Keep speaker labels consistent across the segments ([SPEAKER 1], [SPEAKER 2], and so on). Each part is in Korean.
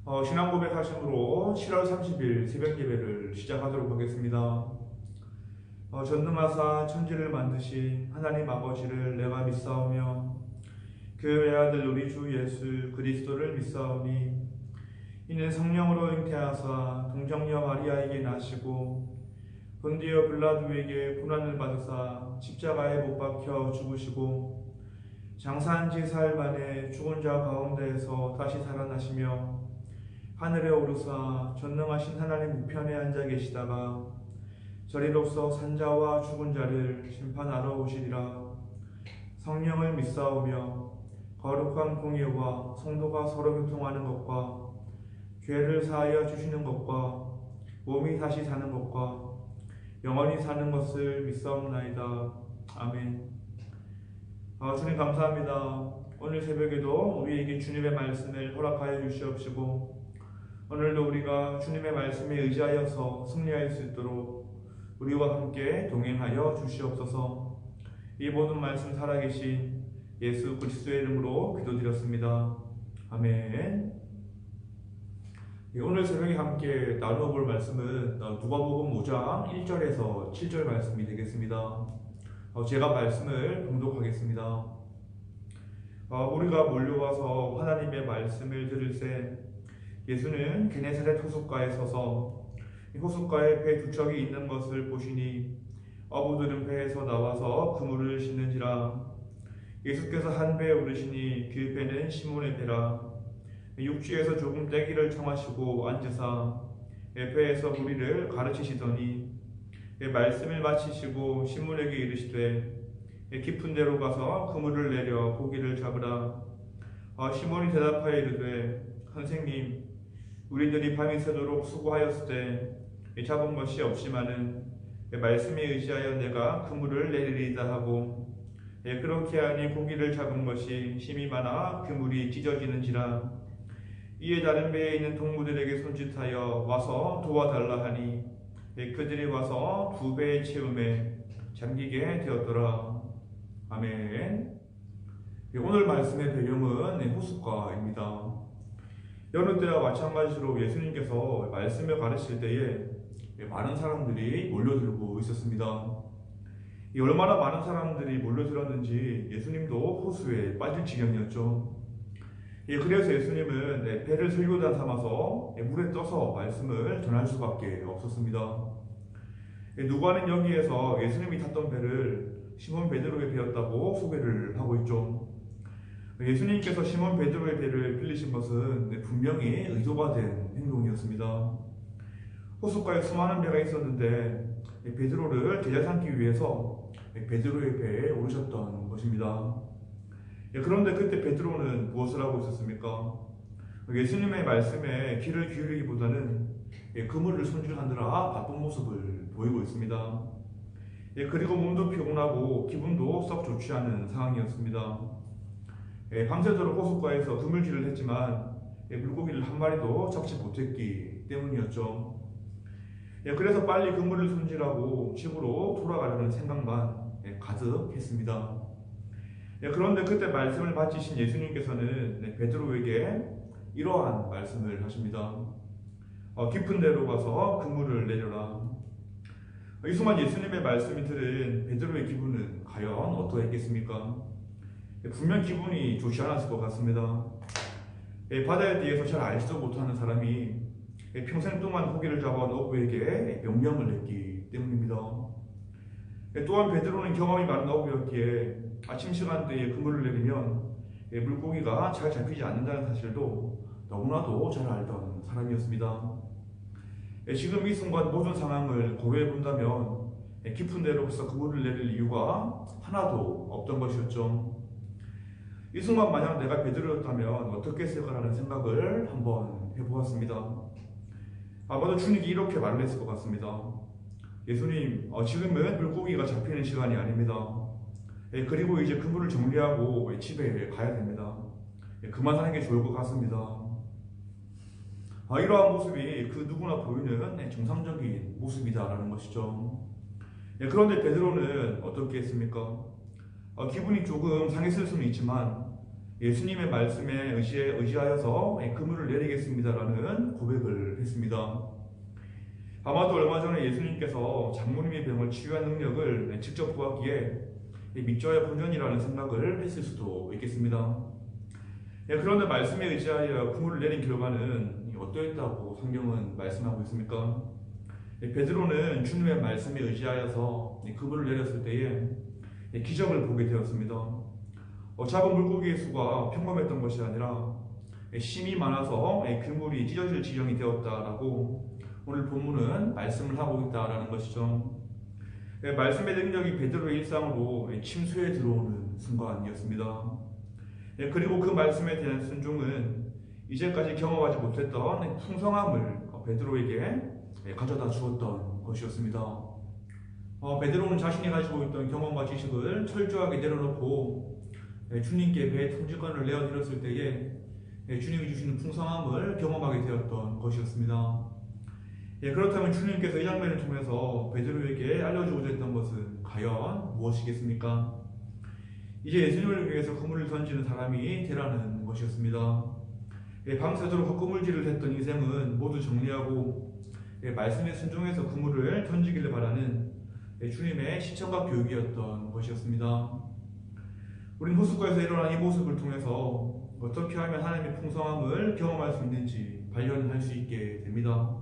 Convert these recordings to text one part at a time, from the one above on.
[SPEAKER 1] 신앙 고백하심으로 7월 30일 새벽 예배를 시작하도록 하겠습니다. 전능하사 천지를 만드신 하나님 아버지를 내가 믿사오며 그 외아들 우리 주 예수 그리스도를 믿사오니 이는 성령으로 잉태하사 동정녀 마리아에게 나시고 본디오 빌라도에게 고난을 받으사 십자가에 못 박혀 죽으시고 장사한 지 사흘 만에 죽은 자 가운데에서 다시 살아나시며 하늘에 오르사 전능하신 하나님 우편에 앉아 계시다가 저리로서 산자와 죽은 자를 심판하러 오시리라. 성령을 믿사오며 거룩한 공예와 성도가 서로 교통하는 것과 죄를 사하여 주시는 것과 몸이 다시 사는 것과 영원히 사는 것을 믿사옵나이다. 아멘. 주님 감사합니다. 오늘 새벽에도 우리에게 주님의 말씀을 허락하여 주시옵시고 오늘도 우리가 주님의 말씀에 의지하여서 승리할 수 있도록 우리와 함께 동행하여 주시옵소서. 이 모든 말씀 살아계신 예수 그리스도의 이름으로 기도드렸습니다. 아멘. 오늘 새벽에 함께 나누어 볼 말씀은 누가복음 5장 1절에서 7절 말씀이 되겠습니다. 제가 말씀을 봉독하겠습니다. 우리가 몰려와서 하나님의 말씀을 들을새 예수는 게네사렛 호숫가에 서서 호숫가에 배 두 척이 있는 것을 보시니 어부들은 배에서 나와서 그물을 씻는지라. 예수께서 한 배에 오르시니 그 배는 시몬의 배라. 육지에서 조금 떼기를 청하시고 앉으사 배에서 무리를 가르치시더니 말씀을 마치시고 시몬에게 이르시되 깊은 데로 가서 그물을 내려 고기를 잡으라. 시몬이 대답하여 이르되 선생님, 우리들이 밤이 새도록 수고하였을 때 잡은 것이 없지만은 말씀에 의지하여 내가 그물을 내리리이다 하고 그렇게 하니 고기를 잡은 것이 심이 많아 그물이 찢어지는지라. 이에 다른 배에 있는 동무들에게 손짓하여 와서 도와달라 하니 그들이 와서 두 배의 채움에 잠기게 되었더라. 아멘. 오늘 말씀의 배경은 호숫가입니다. 여느 때와 마찬가지로 예수님께서 말씀을 가르칠 때에 많은 사람들이 몰려들고 있었습니다. 얼마나 많은 사람들이 몰려들었는지 예수님도 호수에 빠질 지경이었죠. 그래서 예수님은 배를 설교단 삼아서 물에 떠서 말씀을 전할 수밖에 없었습니다. 누가는 여기에서 예수님이 탔던 배를 시몬 베드로의 배였다고 소개를 하고 있죠. 예수님께서 시몬 베드로의 배를 빌리신 것은 분명히 의도가 된 행동이었습니다. 호숫가에 수많은 배가 있었는데 베드로를 제자 삼기 위해서 베드로의 배에 오르셨던 것입니다. 그런데 그때 베드로는 무엇을 하고 있었습니까? 예수님의 말씀에 귀를 기울이기보다는 그물을 손질하느라 바쁜 모습을 보이고 있습니다. 그리고 몸도 피곤하고 기분도 썩 좋지 않은 상황이었습니다. 밤새도록 호숫가에서 그물질을 했지만 물고기를 한 마리도 잡지 못했기 때문이었죠. 그래서 빨리 그물을 손질하고 집으로 돌아가려는 생각만 가득했습니다. 그런데 그때 말씀을 마치신 예수님께서는 베드로에게 이러한 말씀을 하십니다. 깊은 데로 가서 그물을 내려라. 이 순간 예수님의 말씀이 들은 베드로의 기분은 과연 어떠했겠습니까? 분명 기분이 좋지 않았을 것 같습니다. 바다에 대해서 잘 알지도 못하는 사람이 평생 동안 고기를 잡아 어부에게 명령을 냈기 때문입니다. 또한 베드로는 경험이 많은 어부였기에 아침 시간대에 그물을 내리면 물고기가 잘 잡히지 않는다는 사실도 너무나도 잘 알던 사람이었습니다. 지금 이 순간 모든 상황을 고려해 본다면 깊은 데로서 그물을 내릴 이유가 하나도 없던 것이었죠. 이 순간 만약 내가 베드로였다면 어떻게 했을까라는 생각을 한번 해보았습니다. 아마도 주님이 이렇게 말을 했을 것 같습니다. 예수님, 지금은 물고기가 잡히는 시간이 아닙니다. 그리고 이제 그물을 정리하고 집에 가야 됩니다. 그만 하는 게 좋을 것 같습니다. 이러한 모습이 그 누구나 보이는 정상적인 모습이다라는 것이죠. 그런데 베드로는 어떻게 했습니까? 기분이 조금 상했을 수는 있지만 예수님의 말씀에 의지하여서 그물을 내리겠습니다라는 고백을 했습니다. 아마도 얼마 전에 예수님께서 장모님의 병을 치유한 능력을 직접 보았기에 믿져야 본전이라는 생각을 했을 수도 있겠습니다. 그런데 말씀에 의지하여 그물을 내린 결과는 어떠했다고 성경은 말씀하고 있습니까? 베드로는 주님의 말씀에 의지하여서 그물을 내렸을 때에 기적을 보게 되었습니다. 잡은 물고기의 수가 평범했던 것이 아니라 힘이 많아서 그물이 찢어질 지경이 되었다라고 오늘 본문은 말씀을 하고 있다라는 것이죠. 말씀의 능력이 베드로의 일상으로 침수에 들어오는 순간이었습니다. 그리고 그 말씀에 대한 순종은 이제까지 경험하지 못했던 풍성함을 베드로에게 가져다 주었던 것이었습니다. 베드로는 자신이 가지고 있던 경험과 지식을 철저하게 내려놓고 주님께 배의 통지권을 내어드렸을 때에 주님이 주시는 풍성함을 경험하게 되었던 것이었습니다. 그렇다면 주님께서 이 장면을 통해서 베드로에게 알려주고자 했던 것은 과연 무엇이겠습니까? 이제 예수님을 위해서 그물을 던지는 사람이 되라는 것이었습니다. 밤새도록 헛구물질을 했던 인생은 모두 정리하고 말씀에 순종해서 그물을 던지기를 바라는 주님의 시청과 교육이었던 것이었습니다. 우린 호숫가에서 일어난 이 모습을 통해서 어떻게 하면 하나님의 풍성함을 경험할 수 있는지 발견할 수 있게 됩니다.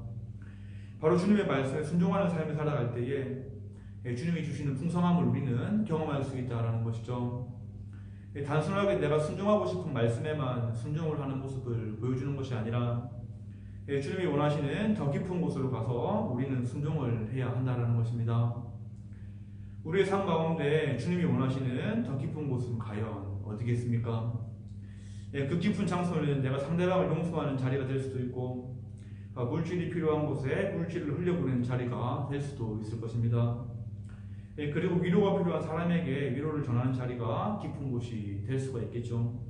[SPEAKER 1] 바로 주님의 말씀에 순종하는 삶을 살아갈 때에 주님이 주시는 풍성함을 우리는 경험할 수 있다는 것이죠. 단순하게 내가 순종하고 싶은 말씀에만 순종을 하는 모습을 보여주는 것이 아니라 주님이 원하시는 더 깊은 곳으로 가서 우리는 순종을 해야 한다는 것입니다. 우리의 삶 가운데 주님이 원하시는 더 깊은 곳은 과연 어디겠습니까? 그 깊은 장소는 내가 상대방을 용서하는 자리가 될 수도 있고 물질이 필요한 곳에 물질을 흘려보내는 자리가 될 수도 있을 것입니다. 그리고 위로가 필요한 사람에게 위로를 전하는 자리가 깊은 곳이 될 수가 있겠죠.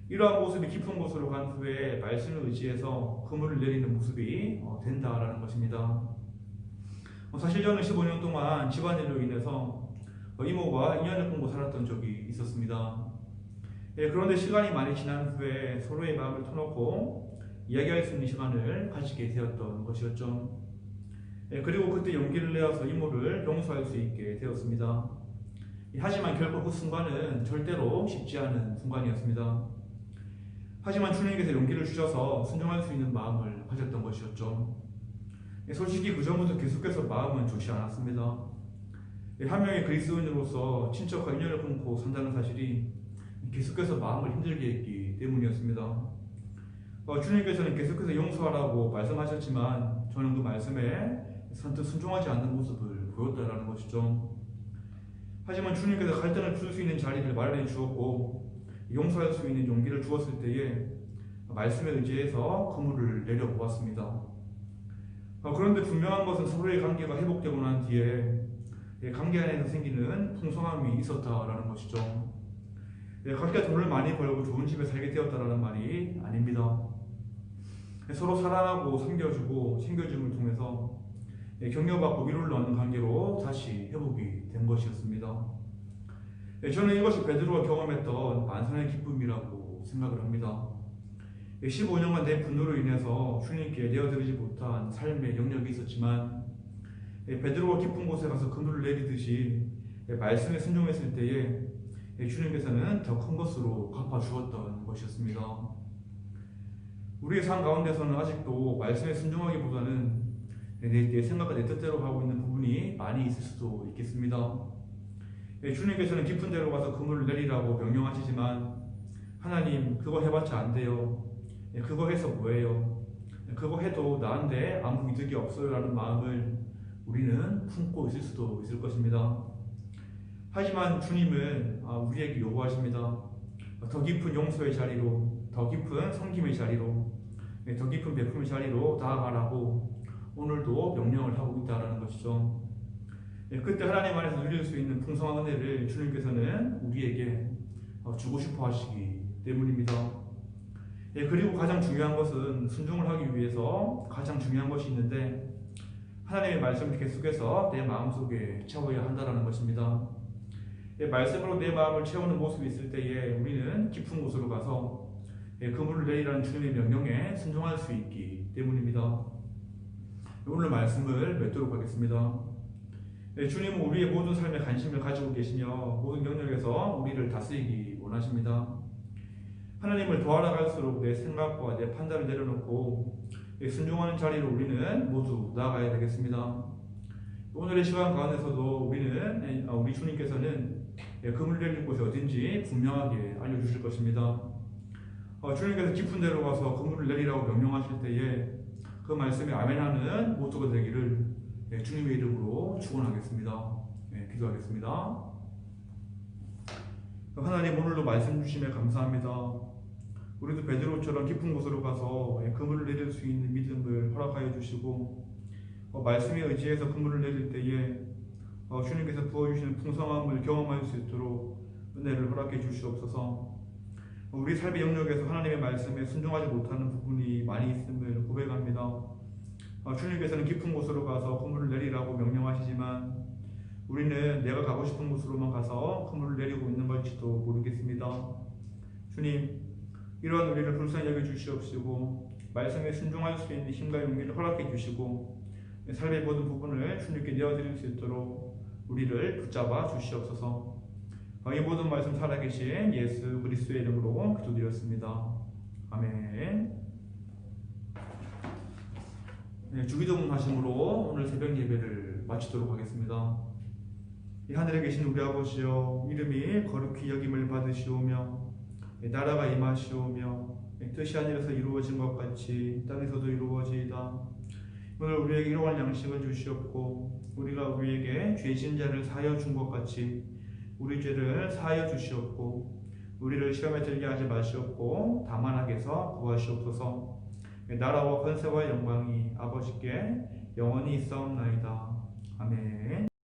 [SPEAKER 1] 이러한 모습이 깊은 곳으로 간 후에 말씀을 의지해서 그물을 내리는 모습이 된다라는 것입니다. 사실 저는 15년 동안 집안일로 인해서 이모가 2년을 끊고 살았던 적이 있었습니다. 그런데 시간이 많이 지난 후에 서로의 마음을 터놓고 이야기할 수 있는 시간을 가지게 되었던 것이었죠. 그리고 그때 용기를 내어서 이모를 용서할 수 있게 되었습니다. 하지만 결코 그 순간은 절대로 쉽지 않은 순간이었습니다. 하지만 주님께서 용기를 주셔서 순종할 수 있는 마음을 가졌던 것이었죠. 솔직히 그 전부터 계속해서 마음은 좋지 않았습니다. 한 명의 그리스도인으로서 친척과 인연을 끊고 산다는 사실이 계속해서 마음을 힘들게 했기 때문이었습니다. 주님께서는 계속해서 용서하라고 말씀하셨지만 저는 그 말씀에 선뜻 순종하지 않는 모습을 보였다라는 것이죠. 하지만 주님께서 갈등을 풀 수 있는 자리를 마련해 주었고 용서할 수 있는 용기를 주었을 때에 말씀에 의지해서 그물을 내려보았습니다. 그런데 분명한 것은 서로의 관계가 회복되고 난 뒤에 관계 안에서 생기는 풍성함이 있었다라는 것이죠. 각자 돈을 많이 벌고 좋은 집에 살게 되었다라는 말이 아닙니다. 서로 사랑하고 섬겨주고 챙겨줌을 통해서 격려받고 위로를 얻는 관계로 다시 회복이 된 것이었습니다. 저는 이것이 베드로가 경험했던 만선의 기쁨이라고 생각을 합니다. 15년간 내 분노로 인해서 주님께 내어드리지 못한 삶의 영역이 있었지만 베드로가 깊은 곳에 가서 그물을 내리듯이 말씀에 순종했을 때에 주님께서는 더 큰 것으로 갚아주었던 것이었습니다. 우리의 삶 가운데서는 아직도 말씀에 순종하기보다는 내 생각과 내 뜻대로 가고 있는 부분이 많이 있을 수도 있겠습니다. 주님께서는 깊은 데로 가서 그물을 내리라고 명령하시지만 하나님 그거 해봤자 안 돼요. 그거 해서 뭐예요? 그거 해도 나한테 아무 이득이 없어요 라는 마음을 우리는 품고 있을 수도 있을 것입니다. 하지만 주님은 우리에게 요구하십니다. 더 깊은 용서의 자리로, 더 깊은 섬김의 자리로, 더 깊은 베품의 자리로 나아가라고 오늘도 명령을 하고 있다는 것이죠. 그때 하나님 안에서 누릴 수 있는 풍성한 은혜를 주님께서는 우리에게 주고 싶어 하시기 때문입니다. 그리고 가장 중요한 것은 순종을 하기 위해서 가장 중요한 것이 있는데 하나님의 말씀을 계속해서 내 마음속에 채워야 한다는 것입니다. 말씀으로 내 마음을 채우는 모습이 있을 때에 우리는 깊은 곳으로 가서 그물을 내리라는 주님의 명령에 순종할 수 있기 때문입니다. 오늘 말씀을 맺도록 하겠습니다. 주님은 우리의 모든 삶에 관심을 가지고 계시며 모든 영역에서 우리를 다스리기 원하십니다. 하나님을 도와나갈수록 내 생각과 내 판단을 내려놓고 순종하는 자리로 우리는 모두 나아가야 되겠습니다. 오늘의 시간 가운데서도 우리 주님께서는 그물 내릴 곳이 어딘지 분명하게 알려주실 것입니다. 주님께서 깊은 데로 가서 그물을 내리라고 명령하실 때에 그 말씀에 아멘하는 모두가 되기를 주님의 이름으로 축원하겠습니다. 기도하겠습니다. 하나님, 오늘도 말씀 주심에 감사합니다. 우리도 베드로처럼 깊은 곳으로 가서 그물을 내릴 수 있는 믿음을 허락하여 주시고 말씀에 의지해서 그물을 내릴 때에 주님께서 부어주시는 풍성함을 경험할 수 있도록 은혜를 허락해 주시옵소서. 우리 삶의 영역에서 하나님의 말씀에 순종하지 못하는 부분이 많이 있음을 고백합니다. 주님께서는 깊은 곳으로 가서 그물을 내리라고 명령하시지만 우리는 내가 가고 싶은 곳으로만 가서 그물을 내리고 있는 걸지도 모르겠습니다. 주님, 이러한 우리를 불쌍히 여겨 주시옵시고 말씀에 순종할 수 있는 힘과 용기를 허락해 주시고 삶의 모든 부분을 주님께 내어드릴 수 있도록 우리를 붙잡아 주시옵소서. 이 모든 말씀 살아계신 예수 그리스도의 이름으로 기도드렸습니다. 아멘. 주기도문 하심으로 오늘 새벽 예배를 마치도록 하겠습니다. 이 하늘에 계신 우리 아버지여, 이름이 거룩히 여김을 받으시오며 나라가 임하시오며 뜻이 하늘에서 이루어진 것 같이 땅에서도 이루어지이다. 오늘 우리에게 일용할 양식을 주시옵고 우리가 우리에게 죄진 자를 사하여 준 것 같이 우리 죄를 사하여 주시옵고 우리를 시험에 들게 하지 마시옵고 다만 악에서 구하시옵소서. 나라와 권세와 영광이 아버지께 영원히 있사옵나이다. 아멘.